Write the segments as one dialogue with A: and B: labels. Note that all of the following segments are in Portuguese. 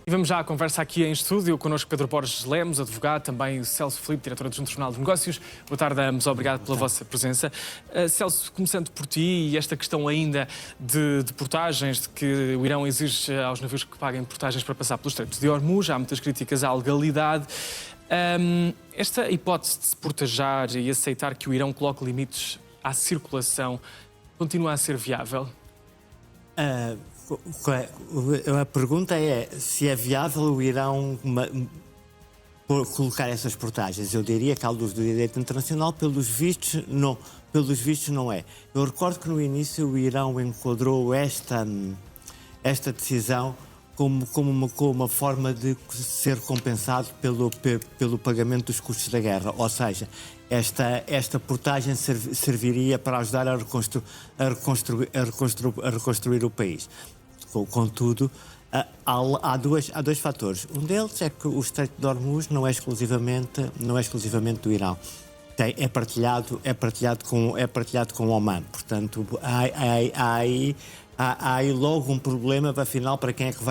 A: E vamos já à conversa aqui em estúdio, connosco Pedro Borges Lemos, advogado, também Celso Filipe, diretor adjunto do Jornal de Negócios. Boa tarde a ambos, obrigado pela vossa presença. Celso, começando por ti, e esta questão ainda de portagens, de que o Irão exige aos navios que paguem portagens para passar pelo Estreito de Hormuz, há muitas críticas à legalidade. Esta hipótese de se portajar e aceitar que o Irão coloque limites à circulação continua a ser viável?
B: A pergunta é se é viável o Irão colocar essas portagens. Eu diria que, à luz do direito internacional, pelos vistos não é. Eu recordo que no início o Irão enquadrou esta decisão como uma forma de ser compensado pelo pagamento dos custos da guerra. Ou seja, esta portagem serviria para ajudar a reconstruir o país. Contudo, há dois fatores. Um deles é que o Estreito de Hormuz não é exclusivamente do Irão. É partilhado com Oman. Portanto, há aí logo um problema, afinal, para quem é que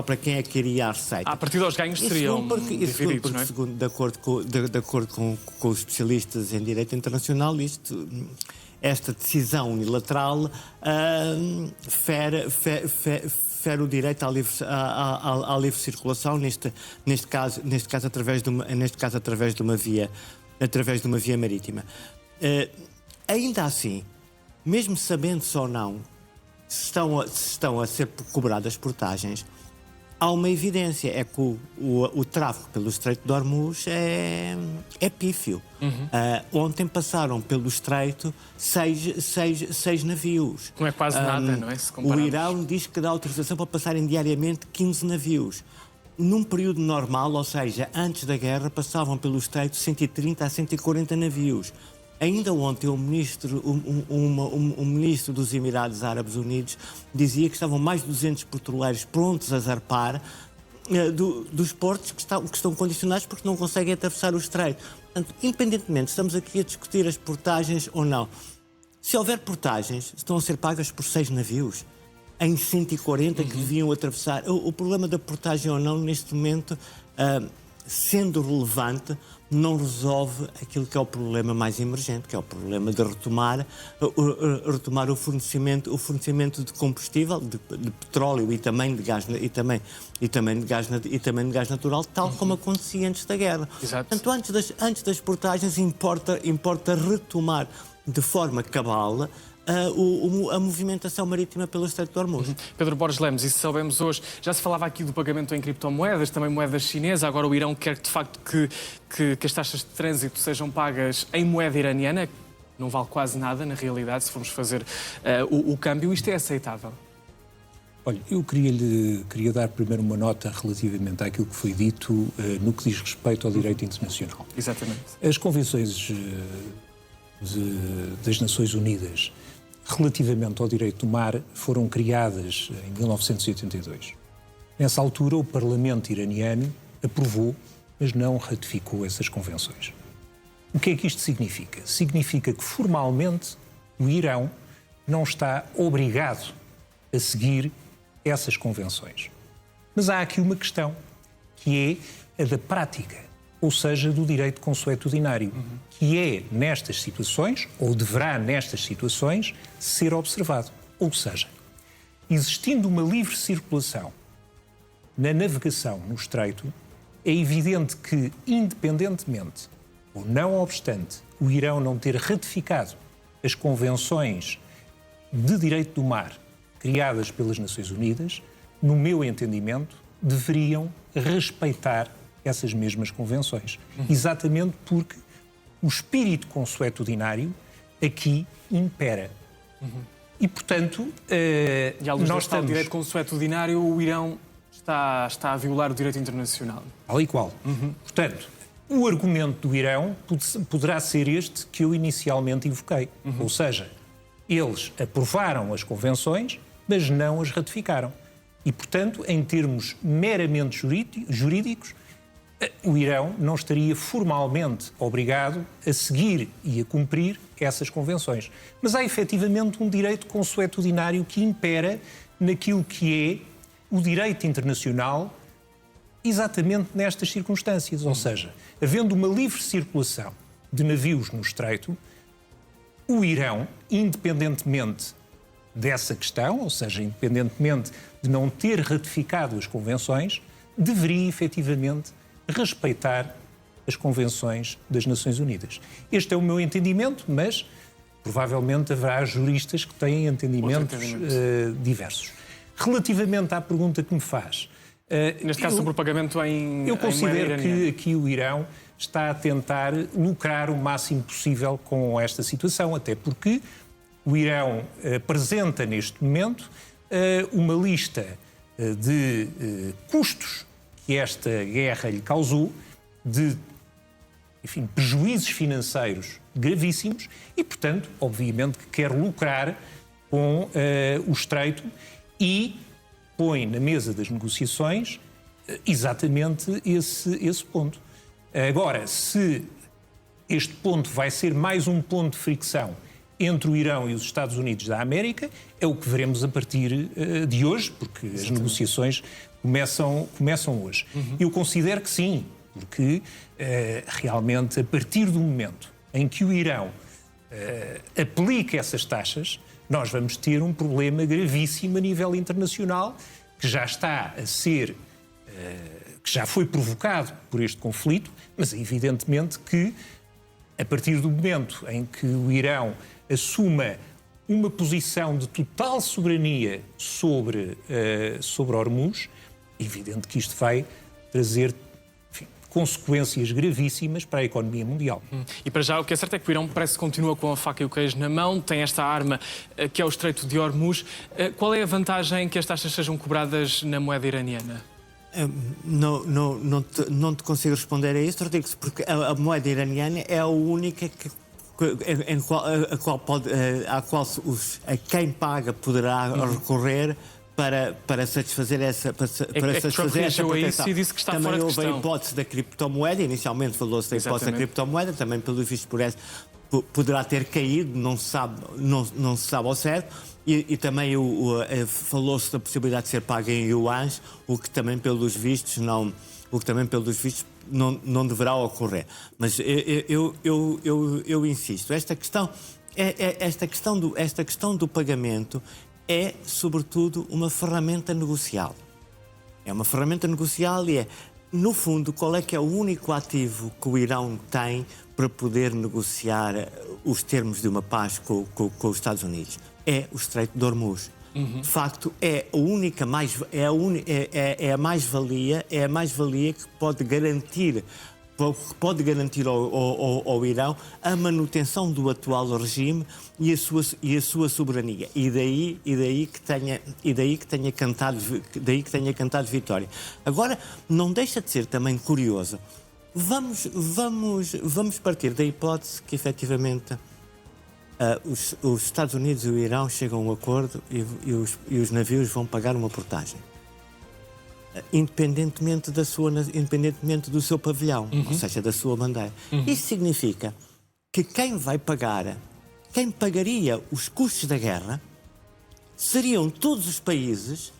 B: para quem é que iria a receita.
A: A partir dos ganhos seriam divididos, não é?
B: Segundo, de acordo com os especialistas em direito internacional, esta decisão unilateral fere o direito à livre circulação, neste caso através de uma via marítima. Ainda assim, mesmo sabendo-se ou não se estão a ser cobradas portagens, há uma evidência, é que o tráfego pelo Estreito de Hormuz é pífio. Ontem passaram pelo Estreito seis navios.
A: Não é quase nada, não é? Se
B: o
A: compararmos.
B: Irão diz que dá autorização para passarem diariamente 15 navios. Num período normal, ou seja, antes da guerra, passavam pelo Estreito 130 a 140 navios. Ainda ontem o ministro dos Emirados Árabes Unidos dizia que estavam mais de 200 petroleiros prontos a zarpar dos portos que estão condicionados porque não conseguem atravessar o Estreito. Portanto, independentemente, estamos aqui a discutir as portagens ou não. Se houver portagens, estão a ser pagas por 6 navios em 140 que deviam atravessar. O problema da portagem ou não, neste momento, sendo relevante, não resolve aquilo que é o problema mais emergente, que é o problema de retomar o fornecimento de combustível, de petróleo e também de gás de gás natural, tal como acontecia antes da guerra.
A: Exato.
B: Portanto, antes das portagens importa retomar de forma cabal a movimentação marítima pelo Estreito de Hormuz.
A: Pedro Borges Lemos, e se soubemos hoje, já se falava aqui do pagamento em criptomoedas, também moeda chinesa, agora o Irão quer de facto que as taxas de trânsito sejam pagas em moeda iraniana, que não vale quase nada na realidade, se formos fazer o câmbio. Isto é aceitável?
C: Olha, eu queria dar primeiro uma nota relativamente àquilo que foi dito no que diz respeito ao direito internacional.
A: Exatamente.
C: As convenções das Nações Unidas relativamente ao direito do mar foram criadas em 1982. Nessa altura, o Parlamento iraniano aprovou, mas não ratificou essas convenções. O que é que isto significa? Significa que, formalmente, o Irão não está obrigado a seguir essas convenções. Mas há aqui uma questão, que é a da prática, ou seja, do direito consuetudinário, que é, nestas situações, ou deverá, nestas situações, ser observado. Ou seja, existindo uma livre circulação na navegação no Estreito, é evidente que, independentemente, ou não obstante, o Irão não ter ratificado as convenções de direito do mar criadas pelas Nações Unidas, no meu entendimento, deveriam respeitar essas mesmas convenções. Exatamente porque o espírito consuetudinário aqui impera. E, portanto,
A: E à luz deste tal direito consuetudinário, o Irão está a violar o direito internacional.
C: Tal e qual. Portanto, o argumento do Irão poderá ser este que eu inicialmente invoquei. Ou seja, eles aprovaram as convenções, mas não as ratificaram. E, portanto, em termos meramente jurídicos, o Irão não estaria formalmente obrigado a seguir e a cumprir essas convenções. Mas há efetivamente um direito consuetudinário que impera naquilo que é o direito internacional exatamente nestas circunstâncias. Ou seja, havendo uma livre circulação de navios no Estreito, o Irão, independentemente dessa questão, ou seja, independentemente de não ter ratificado as convenções, deveria efetivamente respeitar as convenções das Nações Unidas. Este é o meu entendimento, mas provavelmente haverá juristas que têm entendimentos diversos. Relativamente à pergunta que me faz...
A: Neste caso, sobre o pagamento em
C: eu considero
A: moeda
C: que
A: iraniana.
C: aqui o Irão está a tentar lucrar o máximo possível com esta situação, até porque o Irão apresenta neste momento uma lista de custos que esta guerra lhe causou, de prejuízos financeiros gravíssimos e, portanto, obviamente que quer lucrar com o Estreito e põe na mesa das negociações exatamente esse ponto. Agora, se este ponto vai ser mais um ponto de fricção entre o Irão e os Estados Unidos da América, é o que veremos a partir de hoje, porque as negociações começam hoje. Eu considero que sim, porque realmente a partir do momento em que o Irão aplica essas taxas, nós vamos ter um problema gravíssimo a nível internacional que já está a ser, que já foi provocado por este conflito, mas é evidentemente que a partir do momento em que o Irão assuma uma posição de total soberania sobre Hormuz, é evidente que isto vai trazer consequências gravíssimas para a economia mundial.
A: E para já, o que é certo é que o Irão parece que continua com a faca e o queijo na mão, tem esta arma que é o Estreito de Hormuz. Qual é a vantagem que as taxas sejam cobradas na moeda iraniana?
B: Não te consigo responder a isso, Rodrigues, porque a moeda iraniana é a única a quem paga poderá recorrer para satisfazer essa proteção.
A: Isso e disse que está
B: também
A: fora de
B: houve
A: questão.
B: a hipótese da criptomoeda, inicialmente falou-se da hipótese da criptomoeda, também pelo visto poderá ter caído, não se sabe ao certo, e também falou-se da possibilidade de ser paga em yuans, o que também pelos vistos não deverá ocorrer. Mas eu insisto, esta questão do pagamento é, sobretudo, uma ferramenta negocial. É uma ferramenta negocial e no fundo, qual é que é o único ativo que o Irão tem para poder negociar os termos de uma paz com os Estados Unidos? É o Estreito de Hormuz. De facto, é a mais-valia que pode garantir ao Irão a manutenção do atual regime e a sua soberania. E daí que tenha cantado vitória. Agora, não deixa de ser também curioso. Vamos partir da hipótese que, efetivamente, os Estados Unidos e o Irão chegam a um acordo e os navios vão pagar uma portagem. Independentemente do seu pavilhão, ou seja, da sua bandeira. Isso significa que quem pagaria os custos da guerra seriam todos os países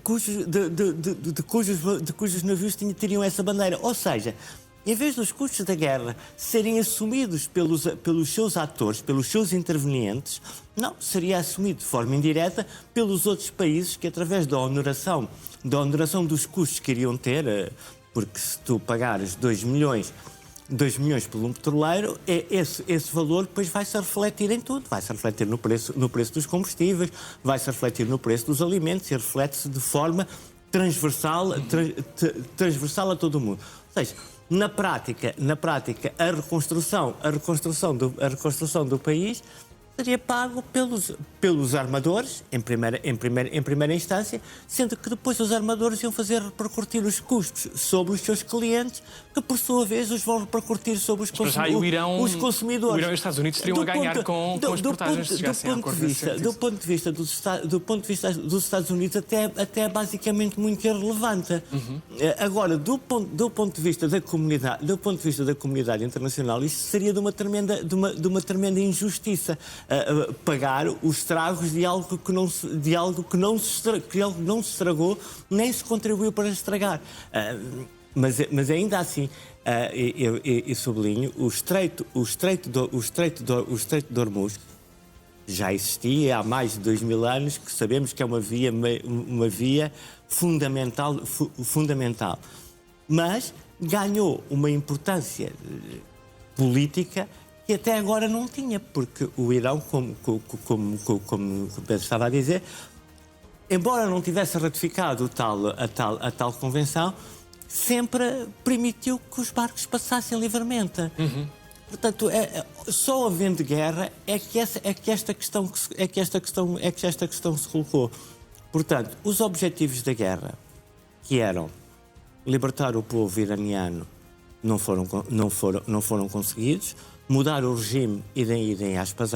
B: cujos navios teriam essa bandeira. Ou seja, em vez dos custos da guerra serem assumidos pelos seus atores, pelos seus intervenientes, não, seria assumido de forma indireta pelos outros países que, através da oneração dos custos que iriam ter, porque se tu pagares 2 milhões por um petroleiro, esse valor depois vai-se refletir em tudo. Vai-se refletir no preço dos combustíveis, vai-se refletir no preço dos alimentos e reflete-se de forma transversal a todo o mundo. Ou seja, na prática, a reconstrução do país seria pago pelos armadores, em primeira instância, sendo que depois os armadores iam fazer repercutir os custos sobre os seus clientes, que por sua vez os vão repercutir sobre os consumidores.
A: O Irão e os Estados Unidos teriam a ganhar com as portagens se chegassem a acordo nesse sentido.
B: Do ponto de vista dos Estados Unidos, até é basicamente muito irrelevante. Agora, do ponto de vista da comunidade internacional, isto seria de uma tremenda injustiça. pagar os estragos de algo que não se estragou, nem se contribuiu para estragar. Mas ainda assim, eu sublinho, o Estreito de Hormuz já existia há mais de 2000 anos, que sabemos que é uma via fundamental, mas ganhou uma importância política que até agora não tinha, porque o Irão, como Pedro estava a dizer, embora não tivesse ratificado a tal convenção, sempre permitiu que os barcos passassem livremente. Portanto, só havendo guerra é que esta questão se colocou. Portanto, os objetivos da guerra, que eram libertar o povo iraniano, não foram conseguidos. Mudar o regime, idem aspas,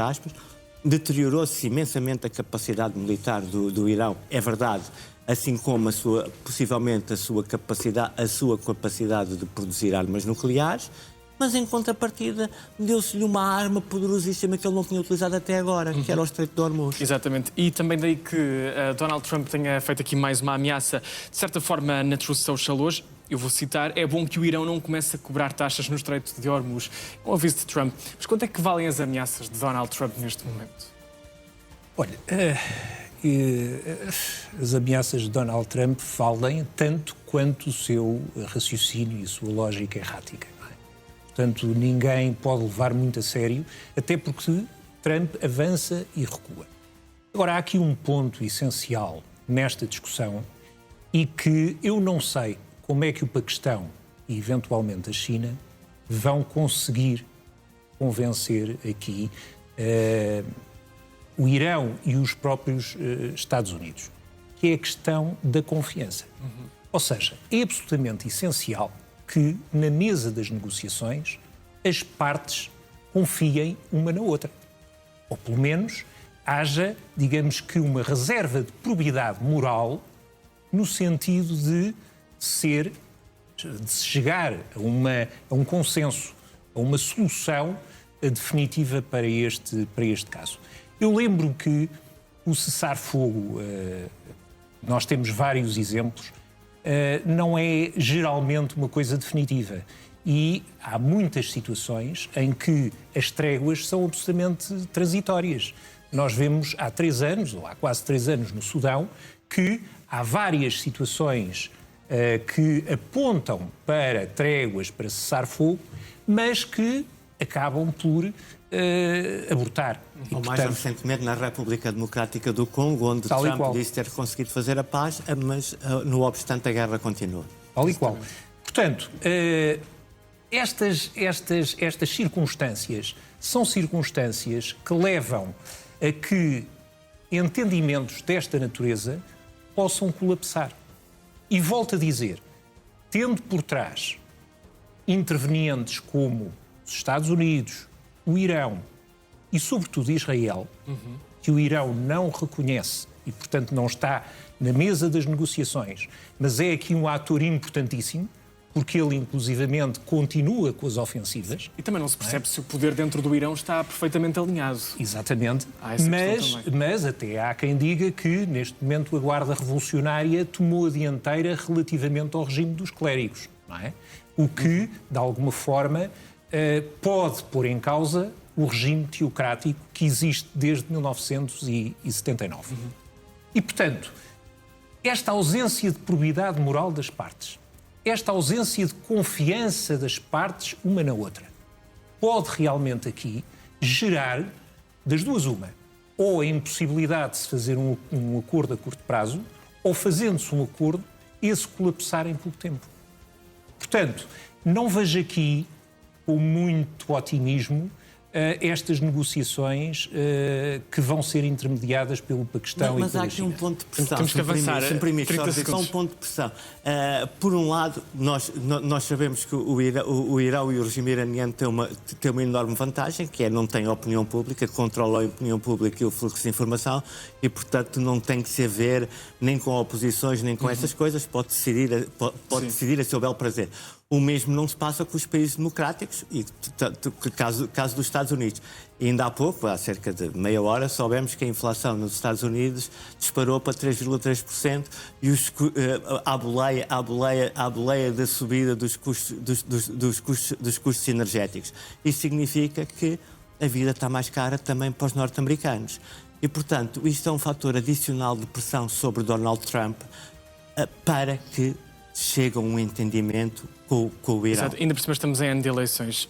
B: deteriorou-se imensamente a capacidade militar do Irão, é verdade, assim como possivelmente a sua capacidade de produzir armas nucleares, mas em contrapartida deu-se-lhe uma arma poderosíssima que ele não tinha utilizado até agora, que era o Estreito de Hormuz.
A: Exatamente. E também daí que Donald Trump tenha feito aqui mais uma ameaça, de certa forma, na Truth Social hoje. Eu vou citar: é bom que o Irão não comece a cobrar taxas no Estreito de Hormuz. É um aviso de Trump. Mas quanto é que valem as ameaças de Donald Trump neste momento?
C: Olha, as ameaças de Donald Trump valem tanto quanto o seu raciocínio e a sua lógica errática. Portanto, ninguém pode levar muito a sério, até porque Trump avança e recua. Agora, há aqui um ponto essencial nesta discussão e que eu não sei como é que o Paquistão e, eventualmente, a China vão conseguir convencer aqui o Irão e os próprios Estados Unidos, que é a questão da confiança. Ou seja, é absolutamente essencial que, na mesa das negociações, as partes confiem uma na outra. Ou, pelo menos, haja, digamos que, uma reserva de probidade moral no sentido de se chegar a um consenso, a uma solução definitiva para este caso. Eu lembro que o cessar-fogo, nós temos vários exemplos, não é geralmente uma coisa definitiva. E há muitas situações em que as tréguas são absolutamente transitórias. Nós vemos há 3 anos, ou há quase 3 anos, no Sudão, que há várias situações que apontam para tréguas, para cessar-fogo, mas que acabam por abortar.
B: Ou mais recentemente na República Democrática do Congo, onde Trump disse ter conseguido fazer a paz, mas, no obstante, a guerra continua.
C: Tal e qual. Portanto, estas circunstâncias são circunstâncias que levam a que entendimentos desta natureza possam colapsar. E volto a dizer, tendo por trás intervenientes como os Estados Unidos, o Irão e, sobretudo, Israel, que o Irão não reconhece e, portanto, não está na mesa das negociações, mas é aqui um ator importantíssimo, porque ele, inclusivamente, continua com as ofensivas.
A: E também não se percebe se o poder dentro do Irão está perfeitamente alinhado.
C: Exatamente. Mas até há quem diga que, neste momento, a Guarda Revolucionária tomou a dianteira relativamente ao regime dos clérigos, não é? O que, de alguma forma, pode pôr em causa o regime teocrático que existe desde 1979. E, portanto, esta ausência de probidade moral das partes, esta ausência de confiança das partes uma na outra, pode realmente aqui gerar, das duas uma, ou a impossibilidade de se fazer um acordo a curto prazo, ou, fazendo-se um acordo, esse colapsar em pouco tempo. Portanto, não vejo aqui com muito otimismo estas negociações que vão ser intermediadas pelo Paquistão
B: mas
C: e pela China.
B: Mas há aqui um ponto de pressão.
A: Temos que avançar.
B: Só um ponto de pressão. Por um lado, nós sabemos que o Irão e o regime iraniano têm uma enorme vantagem, que é não tem opinião pública, controla a opinião pública e o fluxo de informação e, portanto, não tem que se haver nem com oposições, nem com essas coisas, pode decidir a seu bel prazer. O mesmo não se passa com os países democráticos, e caso dos Estados Unidos. E ainda há pouco, há cerca de meia hora, soubemos que a inflação nos Estados Unidos disparou para 3,3% e à boleia da subida dos custos energéticos. Isso significa que a vida está mais cara também para os norte-americanos. E, portanto, isto é um fator adicional de pressão sobre Donald Trump para que chegue a um entendimento com o Irão.
A: Exato. Ainda por cima estamos em ano de eleições.